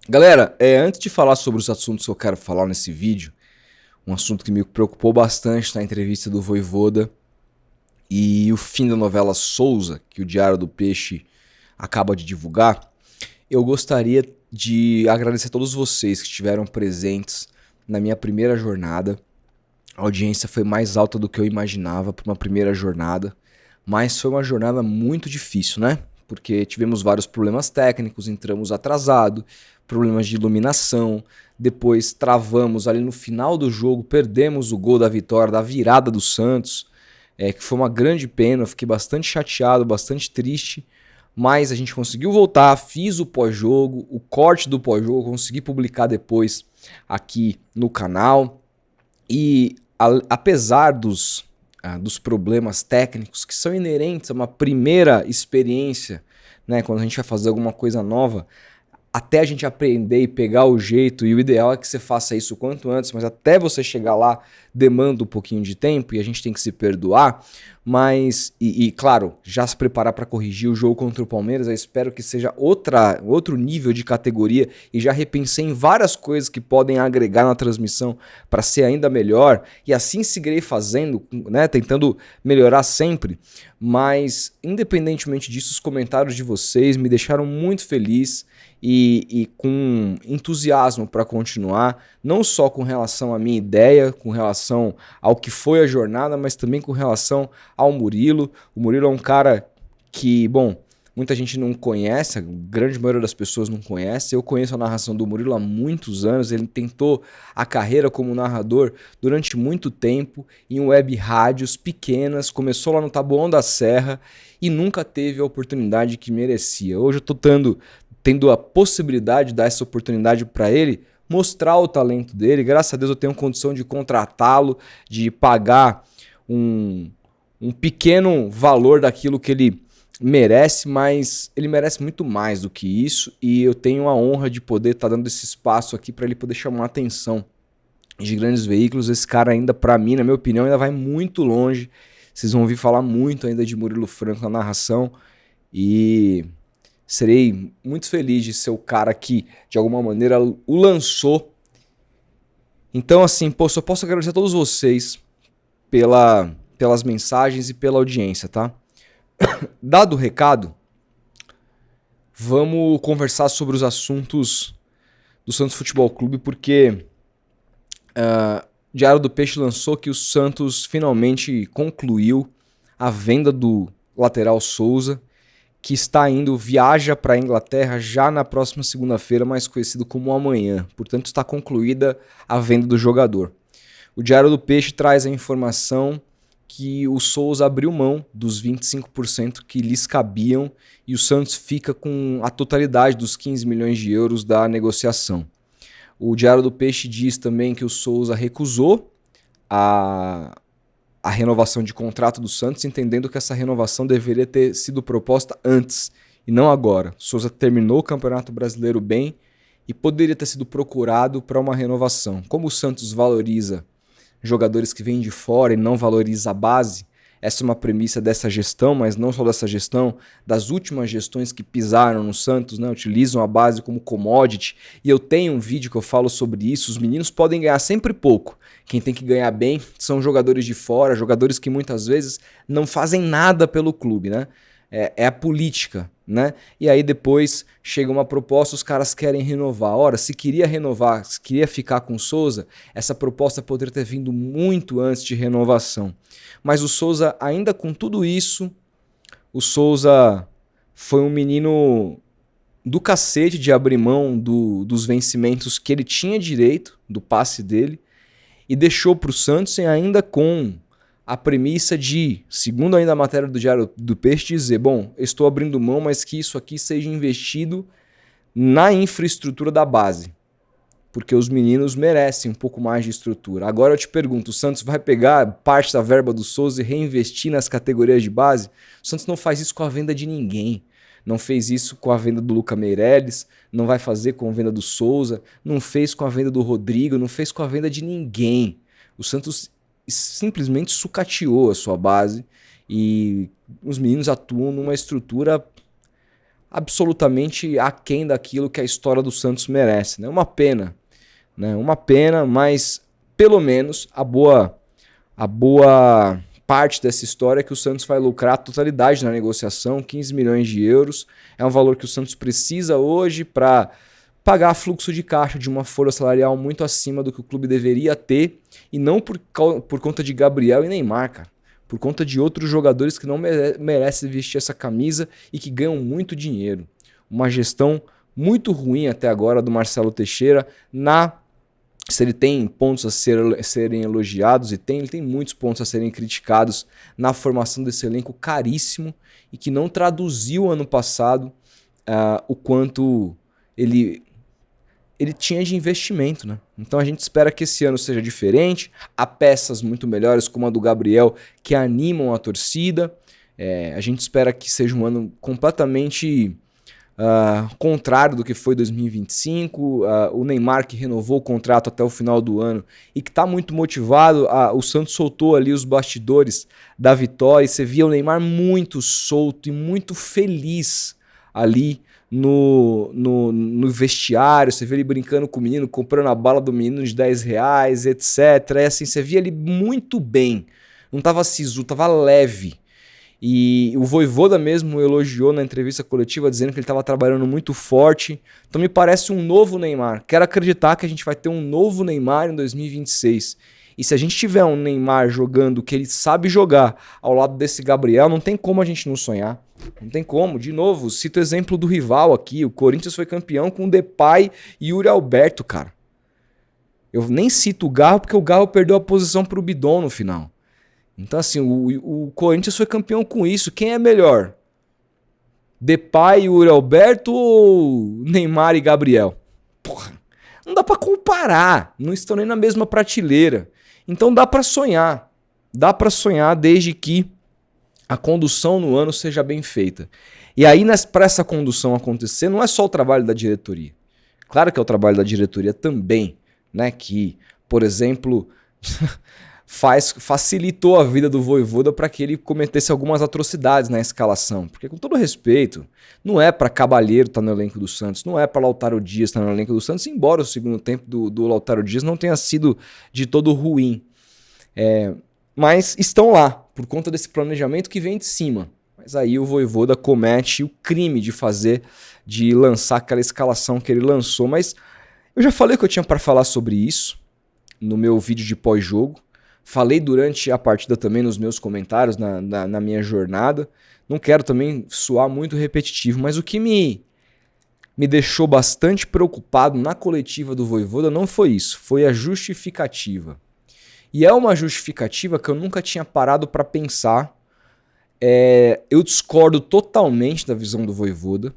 Galera, antes de falar sobre os assuntos que eu quero falar nesse vídeo, um assunto que me preocupou bastante na entrevista do Vojvoda e o fim da novela Souza, que o Diário do Peixe acaba de divulgar, eu gostaria de agradecer a todos vocês que estiveram presentes na minha primeira jornada. A audiência foi mais alta do que eu imaginava para uma primeira jornada, mas foi uma jornada muito difícil, né? Porque tivemos vários problemas técnicos, entramos atrasado, problemas de iluminação, depois travamos ali no final do jogo, perdemos o gol da vitória, da virada do Santos, que foi uma grande pena, eu fiquei bastante chateado, bastante triste, mas a gente conseguiu voltar, fiz o pós-jogo, o corte do pós-jogo, consegui publicar depois aqui no canal, e apesar dos problemas técnicos que são inerentes a uma primeira experiência, né, quando a gente vai fazer alguma coisa nova, até a gente aprender e pegar o jeito, e o ideal é que você faça isso o quanto antes, mas até você chegar lá demanda um pouquinho de tempo e a gente tem que se perdoar, mas, claro, já se preparar para corrigir o jogo contra o Palmeiras, eu espero que seja outro nível de categoria e já repensei em várias coisas que podem agregar na transmissão para ser ainda melhor e assim seguirei fazendo, né, tentando melhorar sempre, mas independentemente disso, os comentários de vocês me deixaram muito feliz e com entusiasmo para continuar, não só com relação à minha ideia, com relação ao que foi a jornada, mas também com relação ao Murilo. O Murilo é um cara que, bom, muita gente não conhece, a grande maioria das pessoas não conhece. Eu conheço a narração do Murilo há muitos anos, ele tentou a carreira como narrador durante muito tempo em web rádios pequenas, começou lá no Taboão da Serra e nunca teve a oportunidade que merecia. Hoje eu estou tendo a possibilidade de dar essa oportunidade para ele, mostrar o talento dele. Graças a Deus eu tenho condição de contratá-lo, de pagar um pequeno valor daquilo que ele merece, mas ele merece muito mais do que isso e eu tenho a honra de poder estar dando esse espaço aqui para ele poder chamar a atenção de grandes veículos. Esse cara ainda, para mim, na minha opinião, ainda vai muito longe. Vocês vão ouvir falar muito ainda de Murilo Franco na narração e serei muito feliz de ser o cara que, de alguma maneira, o lançou. Então, assim, só posso agradecer a todos vocês pelas mensagens e pela audiência, tá? Dado o recado, vamos conversar sobre os assuntos do Santos Futebol Clube, porque o Diário do Peixe lançou que o Santos finalmente concluiu a venda do lateral Souza, que viaja para a Inglaterra já na próxima segunda-feira, mais conhecido como amanhã. Portanto, está concluída a venda do jogador. O Diário do Peixe traz a informação que o Souza abriu mão dos 25% que lhes cabiam e o Santos fica com a totalidade dos 15 milhões de euros da negociação. O Diário do Peixe diz também que o Souza recusou a renovação de contrato do Santos, entendendo que essa renovação deveria ter sido proposta antes e não agora. Souza terminou o Campeonato Brasileiro bem e poderia ter sido procurado para uma renovação. Como o Santos valoriza jogadores que vêm de fora e não valoriza a base, essa é uma premissa dessa gestão, mas não só dessa gestão, das últimas gestões que pisaram no Santos, né, utilizam a base como commodity, e eu tenho um vídeo que eu falo sobre isso. Os meninos podem ganhar sempre pouco, quem tem que ganhar bem são jogadores de fora, jogadores que muitas vezes não fazem nada pelo clube, né? É a política, né? E aí depois chega uma proposta, os caras querem renovar. Ora, se queria renovar, se queria ficar com o Souza, essa proposta poderia ter vindo muito antes de renovação. Mas o Souza, ainda com tudo isso, o Souza foi um menino do cacete de abrir mão dos vencimentos que ele tinha direito, do passe dele, e deixou para o Santos ainda com a premissa de, segundo ainda a matéria do Diário do Peixe, dizer, bom, estou abrindo mão, mas que isso aqui seja investido na infraestrutura da base, porque os meninos merecem um pouco mais de estrutura. Agora eu te pergunto, o Santos vai pegar parte da verba do Souza e reinvestir nas categorias de base? O Santos não faz isso com a venda de ninguém. Não fez isso com a venda do Luca Meireles, não vai fazer com a venda do Souza, não fez com a venda do Rodrigo, não fez com a venda de ninguém. O Santos simplesmente sucateou a sua base e os meninos atuam numa estrutura absolutamente aquém daquilo que a história do Santos merece, né? Uma pena, né? Uma pena, mas pelo menos a boa parte dessa história é que o Santos vai lucrar a totalidade na negociação, 15 milhões de euros. É um valor que o Santos precisa hoje para pagar fluxo de caixa de uma folha salarial muito acima do que o clube deveria ter, e não por conta de Gabriel e Neymar, cara. Por conta de outros jogadores que não merecem vestir essa camisa e que ganham muito dinheiro. Uma gestão muito ruim até agora do Marcelo Teixeira. Se ele tem pontos a serem elogiados, e ele tem muitos pontos a serem criticados na formação desse elenco caríssimo e que não traduziu ano passado o quanto ele tinha de investimento, né? Então a gente espera que esse ano seja diferente. Há peças muito melhores, como a do Gabriel, que animam a torcida. A gente espera que seja um ano completamente contrário do que foi 2025. O Neymar, que renovou o contrato até o final do ano e que está muito motivado. O Santos soltou ali os bastidores da vitória e você via o Neymar muito solto e muito feliz ali no vestiário. Você vê ele brincando com o menino, comprando a bala do menino de R$10, etc. E assim, você via ele muito bem. Não tava sisu, tava leve. E o Vojvoda mesmo elogiou na entrevista coletiva, dizendo que ele estava trabalhando muito forte. Então me parece um novo Neymar. Quero acreditar que a gente vai ter um novo Neymar em 2026. E se a gente tiver um Neymar jogando o que ele sabe jogar ao lado desse Gabriel, não tem como a gente não sonhar. Não tem como. De novo, cito o exemplo do rival aqui. O Corinthians foi campeão com o Depay e Yuri Alberto, cara. Eu nem cito o Garro, porque o Garro perdeu a posição para o Bidon no final. Então, assim, o Corinthians foi campeão com isso. Quem é melhor? Depay e Yuri Alberto ou Neymar e Gabriel? Porra, não dá pra comparar. Não estão nem na mesma prateleira. Então dá pra sonhar. Dá pra sonhar desde que a condução no ano seja bem feita. E aí, para essa condução acontecer, não é só o trabalho da diretoria. Claro que é o trabalho da diretoria também, né? Que, por exemplo... facilitou a vida do Vojvoda para que ele cometesse algumas atrocidades na escalação. Porque, com todo respeito, não é para Cabalheiro estar no elenco do Santos, não é para Lautaro Dias estar no elenco do Santos, embora o segundo tempo do Lautaro Dias não tenha sido de todo ruim. Mas estão lá, por conta desse planejamento que vem de cima. Mas aí o Vojvoda comete o crime de lançar aquela escalação que ele lançou. Mas eu já falei que eu tinha para falar sobre isso no meu vídeo de pós-jogo. Falei durante a partida também nos meus comentários, na minha jornada. Não quero também soar muito repetitivo, mas o que me deixou bastante preocupado na coletiva do Vojvoda não foi isso, foi a justificativa. E é uma justificativa que eu nunca tinha parado para pensar. Eu discordo totalmente da visão do Vojvoda.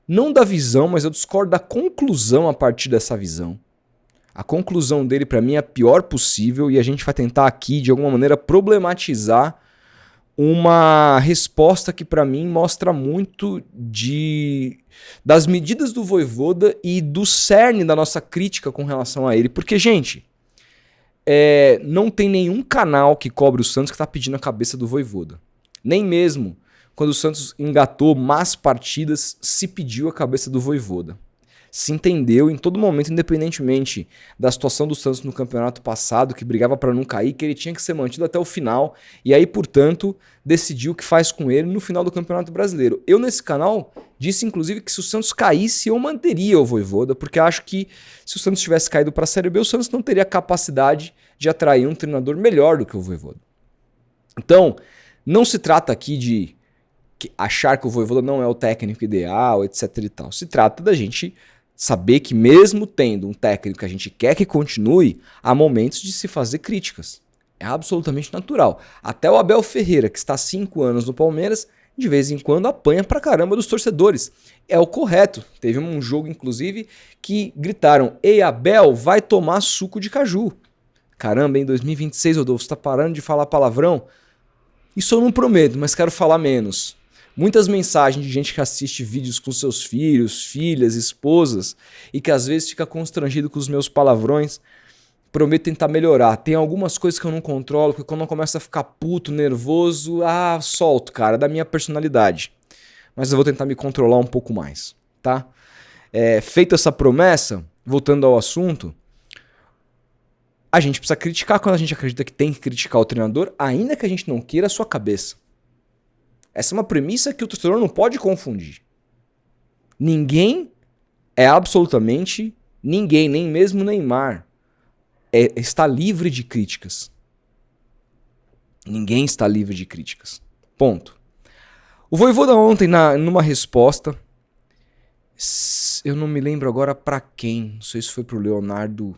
Não da visão, mas eu discordo da conclusão a partir dessa visão. A conclusão dele, para mim, é a pior possível e a gente vai tentar aqui, de alguma maneira, problematizar uma resposta que, para mim, mostra muito das medidas do Vojvoda e do cerne da nossa crítica com relação a ele. Porque, gente, não tem nenhum canal que cobre o Santos que está pedindo a cabeça do Vojvoda. Nem mesmo quando o Santos engatou más partidas, se pediu a cabeça do Vojvoda. Se entendeu em todo momento, independentemente da situação do Santos no campeonato passado, que brigava para não cair, que ele tinha que ser mantido até o final, e aí, portanto, decidiu o que faz com ele no final do Campeonato Brasileiro. Eu, nesse canal, disse, inclusive, que se o Santos caísse, eu manteria o Vojvoda, porque acho que se o Santos tivesse caído para a Série B, o Santos não teria capacidade de atrair um treinador melhor do que o Vojvoda. Então, não se trata aqui de achar que o Vojvoda não é o técnico ideal, etc e tal. Se trata da gente saber que mesmo tendo um técnico que a gente quer que continue, há momentos de se fazer críticas. É absolutamente natural. Até o Abel Ferreira, que está há 5 anos no Palmeiras, de vez em quando apanha pra caramba dos torcedores. É o correto. Teve um jogo, inclusive, que gritaram: "Ei, Abel, vai tomar suco de caju." Caramba, em 2026, Rodolfo, você tá parando de falar palavrão? Isso eu não prometo, mas quero falar menos. Muitas mensagens de gente que assiste vídeos com seus filhos, filhas, esposas e que às vezes fica constrangido com os meus palavrões. Prometo tentar melhorar. Tem algumas coisas que eu não controlo, porque quando eu começo a ficar puto, nervoso, solto, cara, da minha personalidade. mas eu vou tentar me controlar um pouco mais, tá? Feita essa promessa, voltando ao assunto, a gente precisa criticar quando a gente acredita que tem que criticar o treinador, ainda que a gente não queira a sua cabeça. Essa é uma premissa que o torcedor não pode confundir. Ninguém absolutamente ninguém, nem mesmo Neymar, está livre de críticas. Ninguém está livre de críticas. Ponto. O Vojvoda ontem, numa resposta, eu não me lembro agora pra quem, não sei se foi pro Leonardo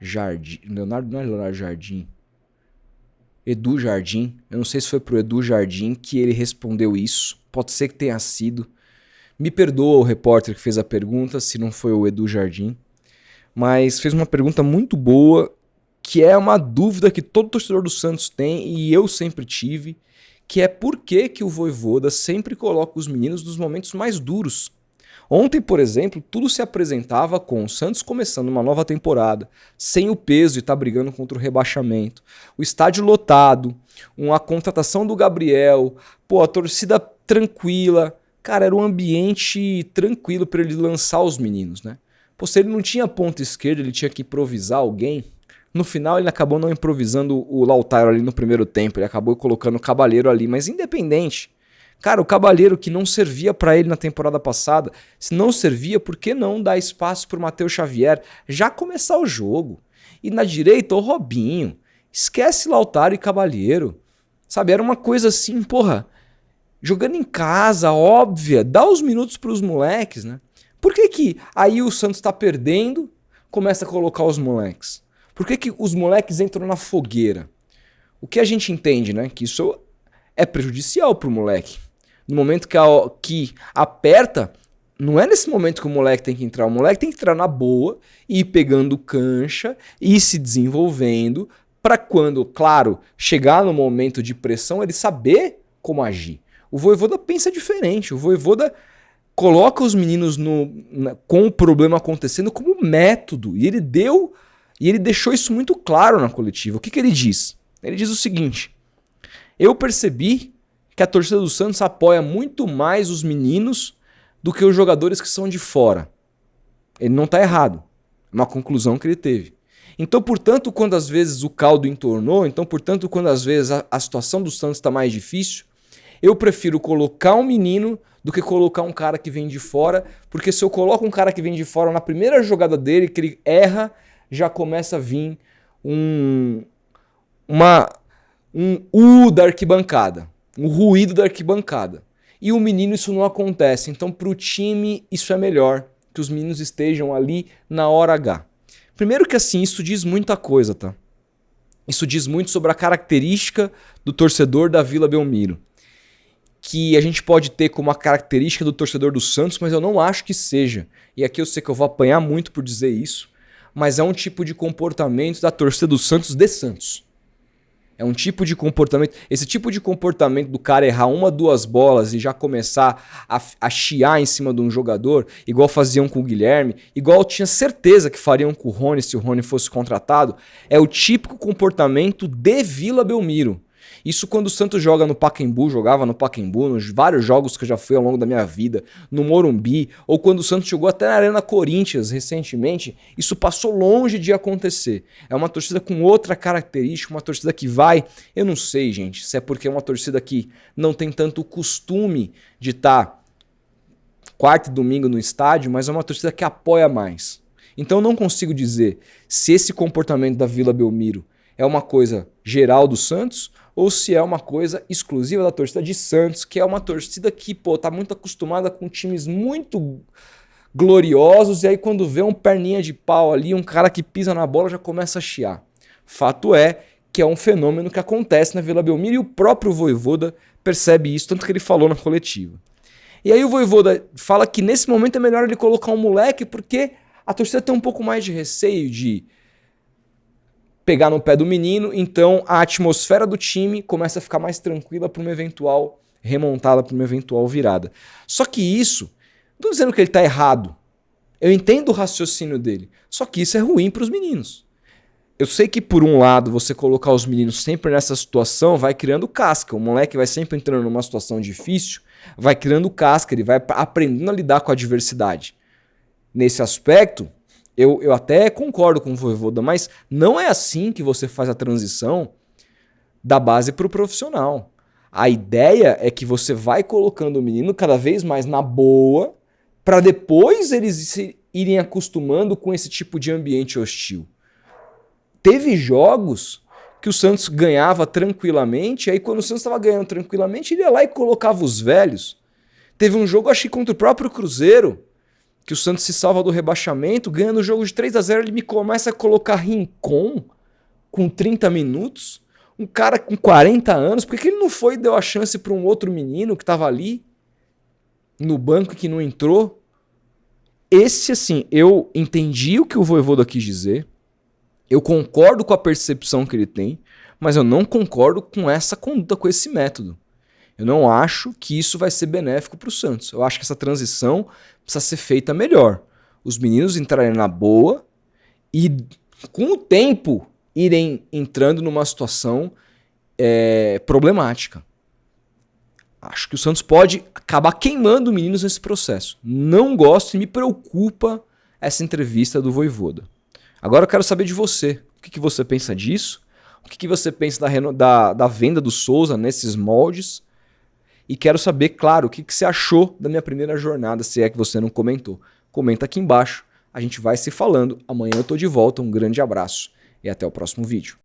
Jardim. Leonardo não é Leonardo Jardim. Edu Jardim. Eu não sei se foi pro Edu Jardim que ele respondeu isso. Pode ser que tenha sido. Me perdoa o repórter que fez a pergunta, se não foi o Edu Jardim. Mas fez uma pergunta muito boa, que é uma dúvida que todo torcedor do Santos tem e eu sempre tive, que é por que o Vojvoda sempre coloca os meninos nos momentos mais duros. Ontem, por exemplo, tudo se apresentava com o Santos começando uma nova temporada, sem o peso de estar brigando contra o rebaixamento, o estádio lotado, uma contratação do Gabriel, a torcida tranquila. Cara, era um ambiente tranquilo para ele lançar os meninos, né? Se ele não tinha ponta esquerda, ele tinha que improvisar alguém. No final, ele acabou não improvisando o Lautaro ali no primeiro tempo, ele acabou colocando o Cabaleiro ali, mas independente. Cara, o Cabaleiro que não servia pra ele na temporada passada, se não servia, por que não dar espaço pro Matheus Xavier já começar o jogo? E na direita, o Robinho. Esquece Lautaro e Cabaleiro. Sabe, era uma coisa assim, jogando em casa, óbvia, dá os minutos pros moleques, né? Por que aí o Santos tá perdendo, começa a colocar os moleques? Por que os moleques entram na fogueira? O que a gente entende, né? Que isso é prejudicial pro moleque. No momento que aperta, não é nesse momento que o moleque tem que entrar. O moleque tem que entrar na boa, e ir pegando cancha, e ir se desenvolvendo, para quando, claro, chegar no momento de pressão, ele saber como agir. O Vojvoda pensa diferente. O Vojvoda coloca os meninos com o problema acontecendo como método. E ele deixou isso muito claro na coletiva. O que ele diz? Ele diz o seguinte: eu percebi que a torcida do Santos apoia muito mais os meninos do que os jogadores que são de fora. Ele não está errado. É uma conclusão que ele teve. Então, portanto, quando às vezes o caldo entornou, quando às vezes a situação do Santos está mais difícil, eu prefiro colocar um menino do que colocar um cara que vem de fora, porque se eu coloco um cara que vem de fora na primeira jogada dele, que ele erra, já começa a vir um da arquibancada, um ruído da arquibancada. E o menino isso não acontece, então para o time isso é melhor, que os meninos estejam ali na hora H. Primeiro que assim, isso diz muita coisa, tá? Isso diz muito sobre a característica do torcedor da Vila Belmiro, que a gente pode ter como a característica do torcedor do Santos, mas eu não acho que seja. E aqui eu sei que eu vou apanhar muito por dizer isso, mas é um tipo de comportamento da torcida do Santos de Santos. É um tipo de comportamento, esse tipo de comportamento do cara errar uma, duas bolas e já começar a chiar em cima de um jogador, igual faziam com o Guilherme, igual eu tinha certeza que fariam com o Rony se o Rony fosse contratado, é o típico comportamento de Vila Belmiro. Isso quando o Santos jogava no Pacaembu, nos vários jogos que eu já fui ao longo da minha vida, no Morumbi, ou quando o Santos jogou até na Arena Corinthians recentemente, isso passou longe de acontecer. É uma torcida com outra característica, uma torcida que vai, eu não sei, gente, se é porque é uma torcida que não tem tanto costume de estar quarta e domingo no estádio, mas é uma torcida que apoia mais. Então eu não consigo dizer se esse comportamento da Vila Belmiro é uma coisa geral do Santos ou se é uma coisa exclusiva da torcida de Santos, que é uma torcida que, tá muito acostumada com times muito gloriosos, e aí quando vê um perninha de pau ali, um cara que pisa na bola já começa a chiar. Fato é que é um fenômeno que acontece na Vila Belmiro e o próprio Vojvoda percebe isso, tanto que ele falou na coletiva. E aí o Vojvoda fala que nesse momento é melhor ele colocar um moleque porque a torcida tem um pouco mais de receio de pegar no pé do menino, então a atmosfera do time começa a ficar mais tranquila para uma eventual remontada, para uma eventual virada. Só que isso, não estou dizendo que ele está errado, eu entendo o raciocínio dele, só que isso é ruim para os meninos. Eu sei que por um lado você colocar os meninos sempre nessa situação vai criando casca, o moleque vai sempre entrando numa situação difícil, vai criando casca, ele vai aprendendo a lidar com a adversidade. Nesse aspecto, eu até concordo com o Vojvoda, mas não é assim que você faz a transição da base para o profissional. A ideia é que você vai colocando o menino cada vez mais na boa, para depois eles se irem acostumando com esse tipo de ambiente hostil. Teve jogos que o Santos ganhava tranquilamente, aí quando o Santos estava ganhando tranquilamente, ele ia lá e colocava os velhos. Teve um jogo, acho que contra o próprio Cruzeiro, que o Santos se salva do rebaixamento, ganhando o jogo de 3-0, ele me começa a colocar Rincon com 30 minutos, um cara com 40 anos, por que ele não foi e deu a chance para um outro menino que estava ali no banco e que não entrou? Esse, assim, eu entendi o que o Vojvoda quis dizer, eu concordo com a percepção que ele tem, mas eu não concordo com essa conduta, com esse método. Eu não acho que isso vai ser benéfico para o Santos. Eu acho que essa transição precisa ser feita melhor. Os meninos entrarem na boa e, com o tempo, irem entrando numa situação problemática. Acho que o Santos pode acabar queimando meninos nesse processo. Não gosto e me preocupa essa entrevista do Vojvoda. Agora eu quero saber de você. O que você pensa disso? O que você pensa da venda do Souza nesses moldes? E quero saber, claro, o que você achou da minha primeira jornada, se é que você não comentou. Comenta aqui embaixo. A gente vai se falando. Amanhã eu tô de volta. Um grande abraço e até o próximo vídeo.